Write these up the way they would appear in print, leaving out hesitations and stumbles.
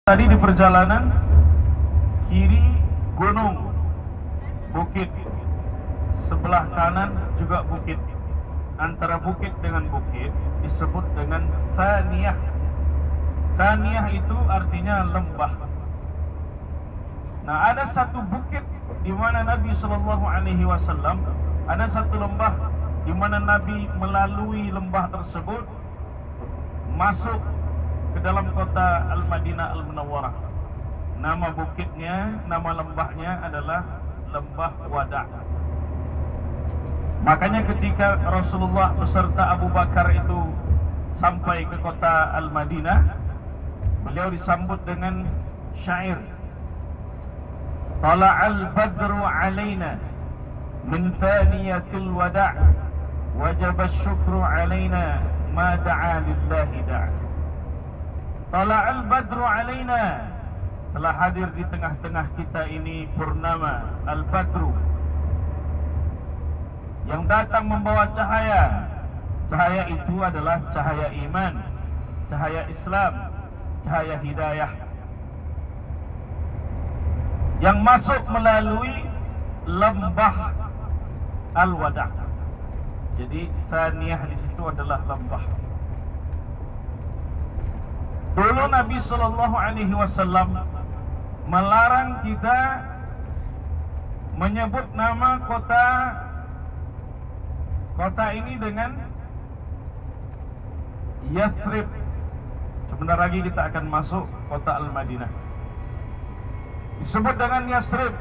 Tadi di perjalanan, kiri gunung, bukit, sebelah kanan juga bukit. Antara bukit dengan bukit disebut dengan Thaniyah. Thaniyah itu artinya lembah. Nah, ada satu bukit di mana Nabi SAW, ada satu lembah di mana Nabi melalui lembah tersebut masuk ke dalam kota Al-Madinah Al-Munawwarah. Nama bukitnya, nama lembahnya adalah Lembah Wada'. Makanya ketika Rasulullah beserta Abu Bakar itu sampai ke kota Al-Madinah, beliau disambut dengan syair. Tala'al badru alaina min thaniyatil wada' wajaba syukru alaina ma da'a lillahi da'a. Tala'al badru alaina, telah hadir di tengah-tengah kita ini purnama al-badru yang datang membawa cahaya. Cahaya itu adalah cahaya iman, cahaya Islam, cahaya hidayah yang masuk melalui lembah al-wada'. Jadi Thaniyah di situ adalah lembah. Dulu Nabi SAW melarang kita menyebut nama kota ini dengan Yathrib. Sebentar lagi kita akan masuk kota Al-Madinah. Disebut dengan Yathrib.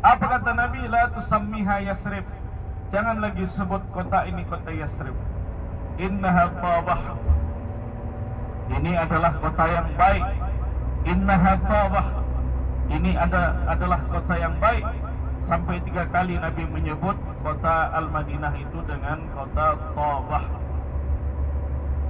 Apa kata Nabi? La tusammiha Yathrib. Jangan lagi sebut kota ini kota Yathrib. Innaha tabah. Ini adalah kota yang baik. Innaha tabah. Ini adalah kota yang baik. Sampai 3 kali Nabi menyebut kota Al-Madinah itu dengan kota Tabah.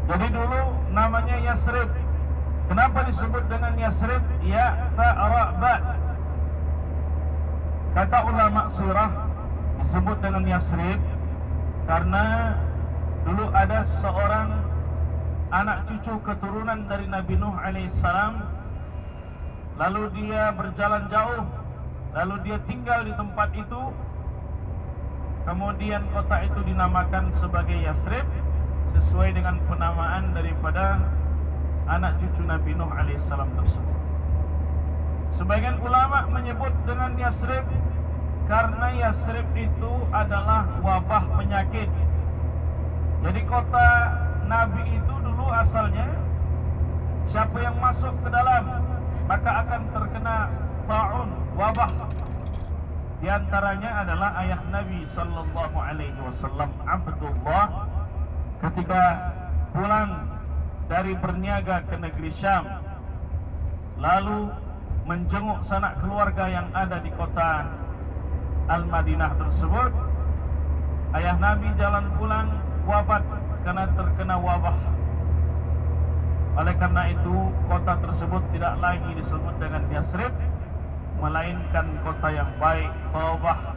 Jadi dulu namanya Yathrib. Kenapa disebut dengan Yathrib? Ya Fa'ra'ba. Kata ulama sirah disebut dengan Yathrib karena dulu ada seorang anak cucu keturunan dari Nabi Nuh alaihissalam. Lalu dia berjalan jauh, lalu dia tinggal di tempat itu. Kemudian kota itu dinamakan sebagai Yathrib sesuai dengan penamaan daripada anak cucu Nabi Nuh alaihissalam tersebut. Sebagian ulama menyebut dengan Yathrib karena Yathrib itu adalah wabah penyakit. Jadi kota Nabi itu dulu asalnya siapa yang masuk ke dalam maka akan terkena ta'un, wabah. Di antaranya adalah ayah Nabi sallallahu alaihi wasallam Abdullah ketika pulang dari berniaga ke negeri Syam, lalu menjenguk sanak keluarga yang ada di kota Al-Madinah tersebut. Ayah Nabi jalan pulang wafat karena terkena wabah. Oleh karena itu kota tersebut tidak lagi disebut dengan Yathrib, melainkan kota yang baik, Tabah.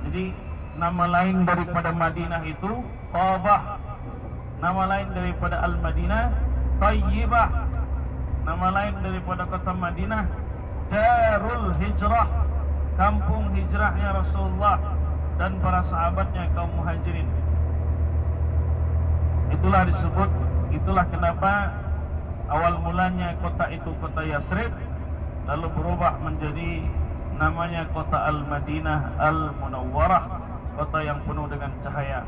Jadi nama lain daripada Madinah itu Tabah. Nama lain daripada Al-Madinah Tayyibah. Nama lain daripada kota Madinah Darul Hijrah, kampung hijrahnya Rasulullah dan para sahabatnya kaum muhajirin. Itulah kenapa awal mulanya kota itu kota Yathrib, lalu berubah menjadi namanya kota Al-Madinah Al-Munawwarah, kota yang penuh dengan cahaya.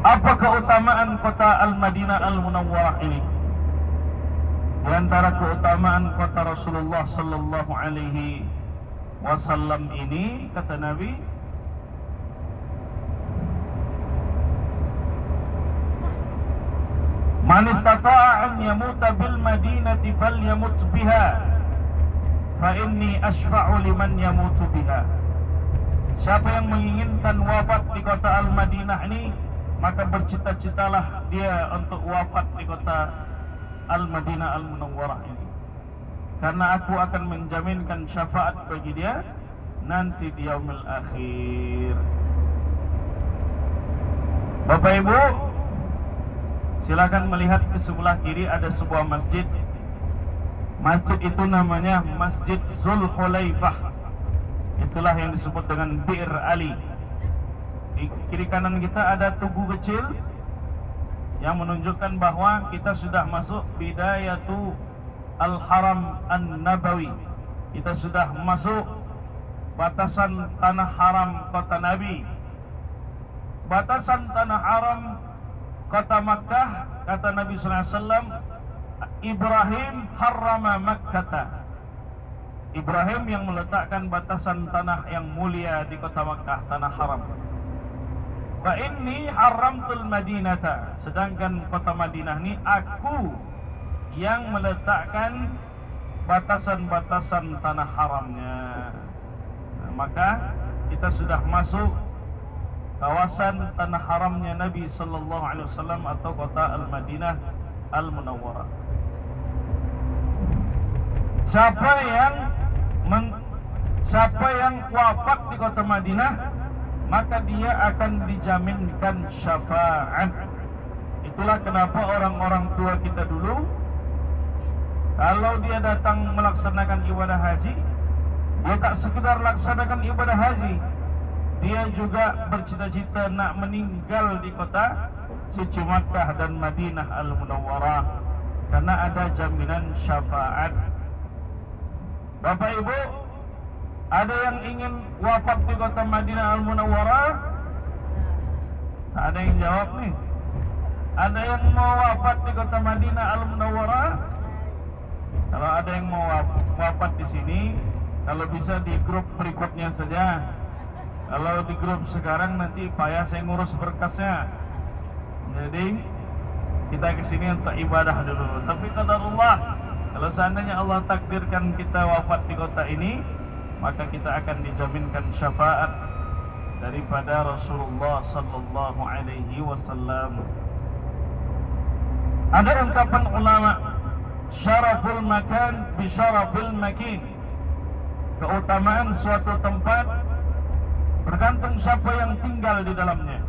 Apa keutamaan kota Al-Madinah Al-Munawwarah ini? Di antara keutamaan kota Rasulullah sallallahu alaihi wasallam ini, kata Nabi, man istata'a an yamuta bil madinati falyamut biha fa inni ashfa'u liman yamutu biha. Siapa yang menginginkan wafat di kota Al-Madinah ini, maka bercita-citalah dia untuk wafat di kota Al-Madinah Al-Munawwarah ini, karena aku akan menjaminkan syafaat bagi dia nanti di yaumil akhir. Bapak Ibu, silakan melihat ke sebelah kiri ada sebuah masjid. Masjid itu namanya Masjid Zulhulaifah. Itulah yang disebut dengan Bir Ali. Di kiri kanan kita ada tugu kecil yang menunjukkan bahwa kita sudah masuk bidayatu Al-Haram An-Nabawi. Kita sudah masuk batasan tanah haram kota Nabi. Batasan tanah haram kota Makkah, kata Nabi sallallahu alaihi wasallam, Ibrahim harrama Makkata. Ibrahim yang meletakkan batasan tanah yang mulia di kota Makkah, tanah haram. Wa inni haramtul Madinata, sedangkan kota Madinah ini aku yang meletakkan batasan-batasan tanah haramnya. Nah, maka kita sudah masuk kawasan tanah haramnya Nabi sallallahu alaihi wasallam atau kota Al-Madinah Al-Munawwarah. Siapa yang wafat di kota Madinah, maka dia akan dijaminkan syafaat. Itulah kenapa orang-orang tua kita dulu, kalau dia datang melaksanakan ibadah haji, dia tak sekedar laksanakan ibadah haji, dia juga bercita-cita nak meninggal di kota suci Makkah dan Madinah Al-Munawwarah, karena ada jaminan syafaat. Bapak Ibu, ada yang ingin wafat di kota Madinah Al-Munawwarah? Tak ada yang jawab nih. Ada yang mau wafat di kota Madinah Al-Munawwarah? Kalau ada yang mau wafat di sini, kalau bisa di grup berikutnya saja. Kalau di grup sekarang nanti payah saya ngurus berkasnya. Jadi kita kesini untuk ibadah dulu. Tapi qadarullah, kalau seandainya Allah takdirkan kita wafat di kota ini, maka kita akan dijaminkan syafaat daripada Rasulullah sallallahu alaihi wasallam. Ada ungkapan ulama, syaraful makan bi syarafil makin. Keutamaan suatu tempat bergantung siapa yang tinggal di dalamnya.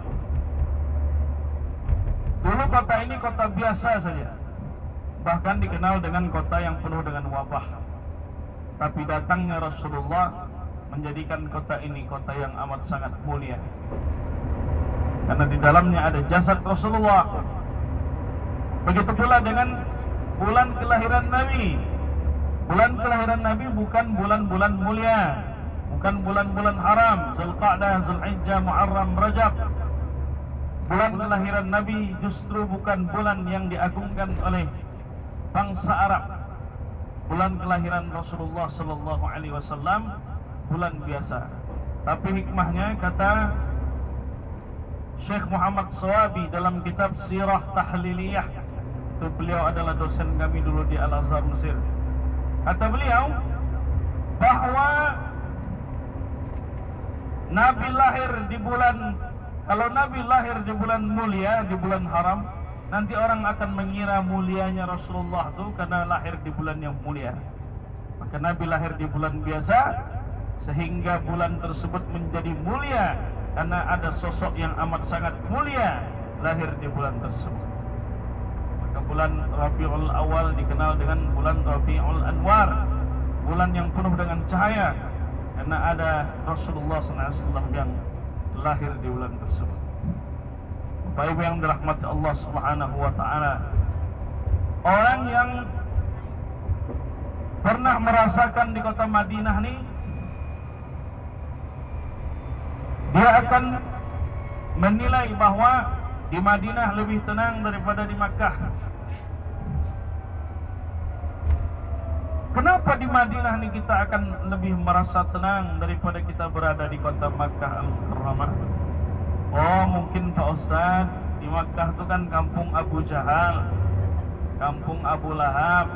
Dulu kota ini kota biasa saja, bahkan dikenal dengan kota yang penuh dengan wabah. Tapi datangnya Rasulullah menjadikan kota ini kota yang amat sangat mulia, karena di dalamnya ada jasad Rasulullah. Begitu pula dengan bulan kelahiran Nabi. Bulan kelahiran Nabi bukan bulan-bulan mulia, bukan bulan-bulan haram, Zulqa'dah, Zulhijjah, Muharram, Rajab. Bulan kelahiran Nabi justru bukan bulan yang diagungkan oleh bangsa Arab. Bulan kelahiran Rasulullah sallallahu alaihi wasallam bulan biasa. Tapi hikmahnya, kata Syekh Muhammad Sawabi dalam kitab Sirah Tahliliyah, itu beliau adalah dosen kami dulu di Al-Azhar Mesir. Kata beliau bahwa Nabi lahir di bulan, kalau Nabi lahir di bulan mulia, di bulan haram, nanti orang akan mengira mulianya Rasulullah itu karena lahir di bulan yang mulia. Maka Nabi lahir di bulan biasa, sehingga bulan tersebut menjadi mulia karena ada sosok yang amat sangat mulia lahir di bulan tersebut. Maka bulan Rabiul Awal dikenal dengan bulan Rabiul Anwar, bulan yang penuh dengan cahaya, karena ada Rasulullah SAW yang lahir di bulan tersebut. Bapak Ibu yang dirahmati Allah Subhanahu wa taala, orang yang pernah merasakan di kota Madinah ini, dia akan menilai bahwa di Madinah lebih tenang daripada di Makkah. Kenapa di Madinah ini kita akan lebih merasa tenang daripada kita berada di kota Makkah Al-Mukarramah? Oh, mungkin Pak Ustaz, di Makkah itu kan kampung Abu Jahal, kampung Abu Lahab,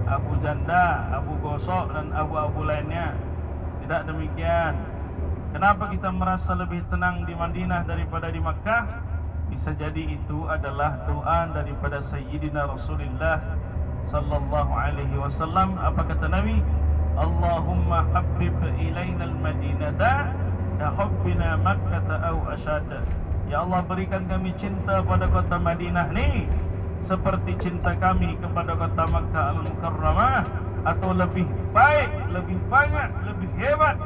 Abu Janda, Abu Gosok, dan Abu-Abu lainnya. Tidak demikian. Kenapa kita merasa lebih tenang di Madinah daripada di Makkah? Bisa jadi itu adalah doa daripada Sayyidina Rasulullah sallallahu alaihi wasallam. Apa kata Nabi? Allahumma habbib ilaina al-Madinata ka hubbina Makkah aw ashad. Ya Allah, berikan kami cinta pada kota Madinah ni seperti cinta kami kepada kota Makkah Al-Mukarramah, atau lebih baik, lebih banyak, lebih hebat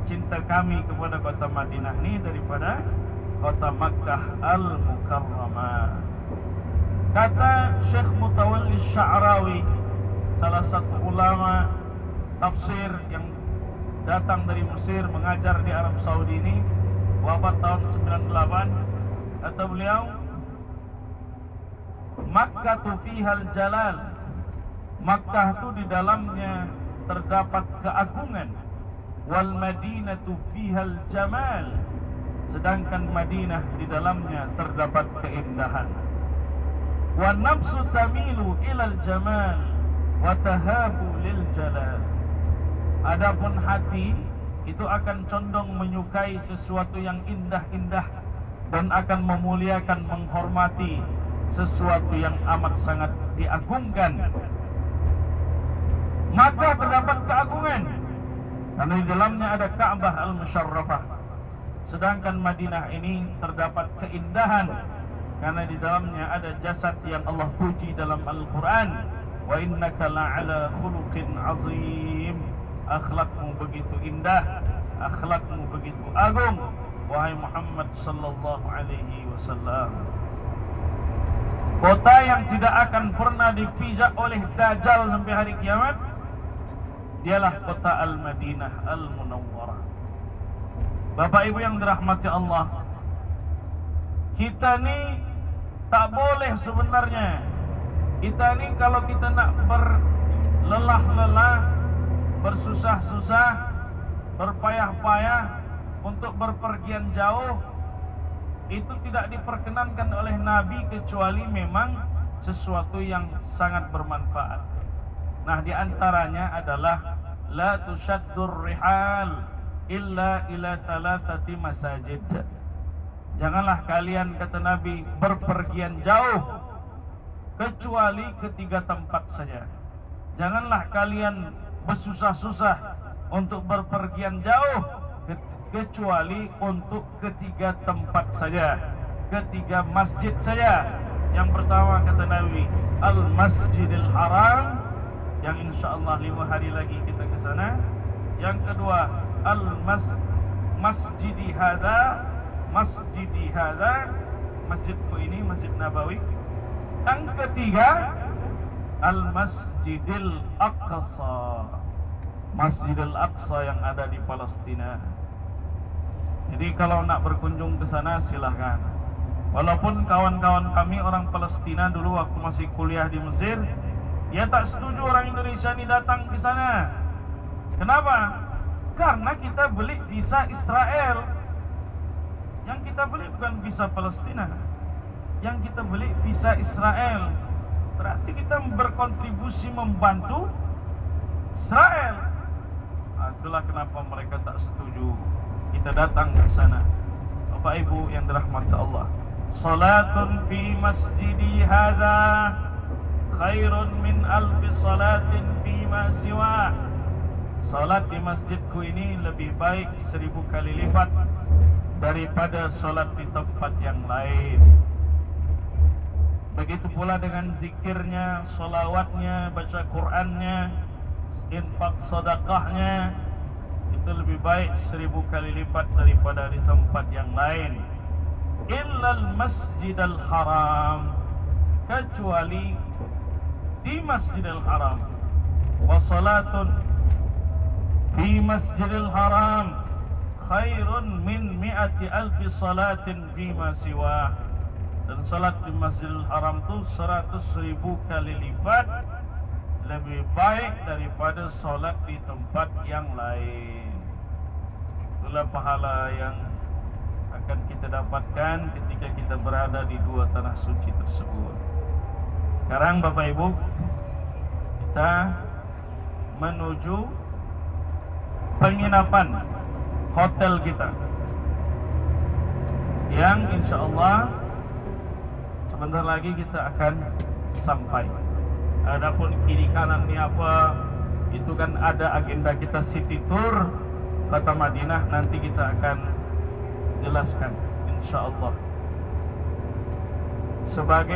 cinta kami kepada kota Madinah ni daripada kota Makkah Al-Mukarramah. Kata Syekh Mutawalli Sya'rawi, salah satu ulama tafsir yang datang dari Mesir mengajar di Arab Saudi ini, wafat tahun 98. Kata beliau, Makkah tu fihal jalal, Makkah tu di dalamnya terdapat keagungan, wal Madinatu fihal jamal, sedangkan Madinah di dalamnya terdapat keindahan. Wa nafsu tamilu ilal jamal wa tahabu lil jalal. Adapun hati itu akan condong menyukai sesuatu yang indah-indah dan akan memuliakan, menghormati sesuatu yang amat sangat diagungkan. Maka terdapat keagungan karena di dalamnya ada Ka'bah Al-Musyarrafah. Sedangkan Madinah ini terdapat keindahan karena di dalamnya ada jasad yang Allah puji dalam Al-Quran, wa innaka la'ala khuluqin azim. Akhlakmu begitu indah, akhlakmu begitu agung, wahai Muhammad sallallahu alaihi wasallam. Kota yang tidak akan pernah dipijak oleh Dajjal sampai hari kiamat, dialah kota Al-Madinah Al-Munawwarah. Bapak Ibu yang dirahmati Allah, kita ni tak boleh sebenarnya. Kita ni kalau kita nak berlelah-lelah, bersusah-susah, berpayah-payah untuk berpergian jauh, itu tidak diperkenankan oleh Nabi kecuali memang sesuatu yang sangat bermanfaat. Nah, di antaranya adalah la tushaddur rihal illa ila thalathati masajid. Janganlah kalian, kata Nabi, berpergian jauh kecuali ke 3 tempat saja. Janganlah kalian bersusah-susah untuk berpergian jauh kecuali untuk ke 3 tempat saja, ke 3 masjid saja. Yang pertama, kata Nabi, Al-Masjidil Haram, yang insyaAllah 5 hari lagi kita ke sana. Yang kedua, Masjidi Hadha, masjidku ini, Masjid Nabawi. Yang ketiga, Al-Masjidil Aqsa, Masjidil Aqsa yang ada di Palestina. Jadi kalau nak berkunjung ke sana silahkan. Walaupun kawan-kawan kami orang Palestina dulu waktu masih kuliah di Mesir, dia tak setuju orang Indonesia ni datang ke sana. Kenapa? Karena kita beli visa Israel. Yang kita beli bukan visa Palestina, yang kita beli visa Israel. Berarti kita berkontribusi membantu Israel. Itulah kenapa mereka tak setuju kita datang ke sana. Bapak Ibu yang dirahmati Allah, salatun fi masjidi hadza khairun min alfi salatin fi ma siwa. Salat di masjidku ini lebih baik 1000 kali lipat daripada salat di tempat yang lain. Begitu pula dengan zikirnya, solawatnya, baca Qur'annya, infak sedekahnya, itu lebih baik 1000 kali lipat daripada di tempat yang lain. Illal Masjidil Haram, kecuali di Masjidil Haram. Wa salatun fi Masjidil Haram khairun min 100,000 salatin fi ma siwa. Dan salat di Masjidil Haram itu 100,000 kali lipat lebih baik daripada salat di tempat yang lain. Itulah pahala yang akan kita dapatkan ketika kita berada di 2 tanah suci tersebut. Sekarang Bapak Ibu, kita menuju penginapan hotel kita, yang insyaAllah sebentar lagi kita akan sampai. Adapun kiri kanan ni apa, itu kan ada agenda kita city tour kota Madinah, nanti kita akan jelaskan insyaAllah. sebagai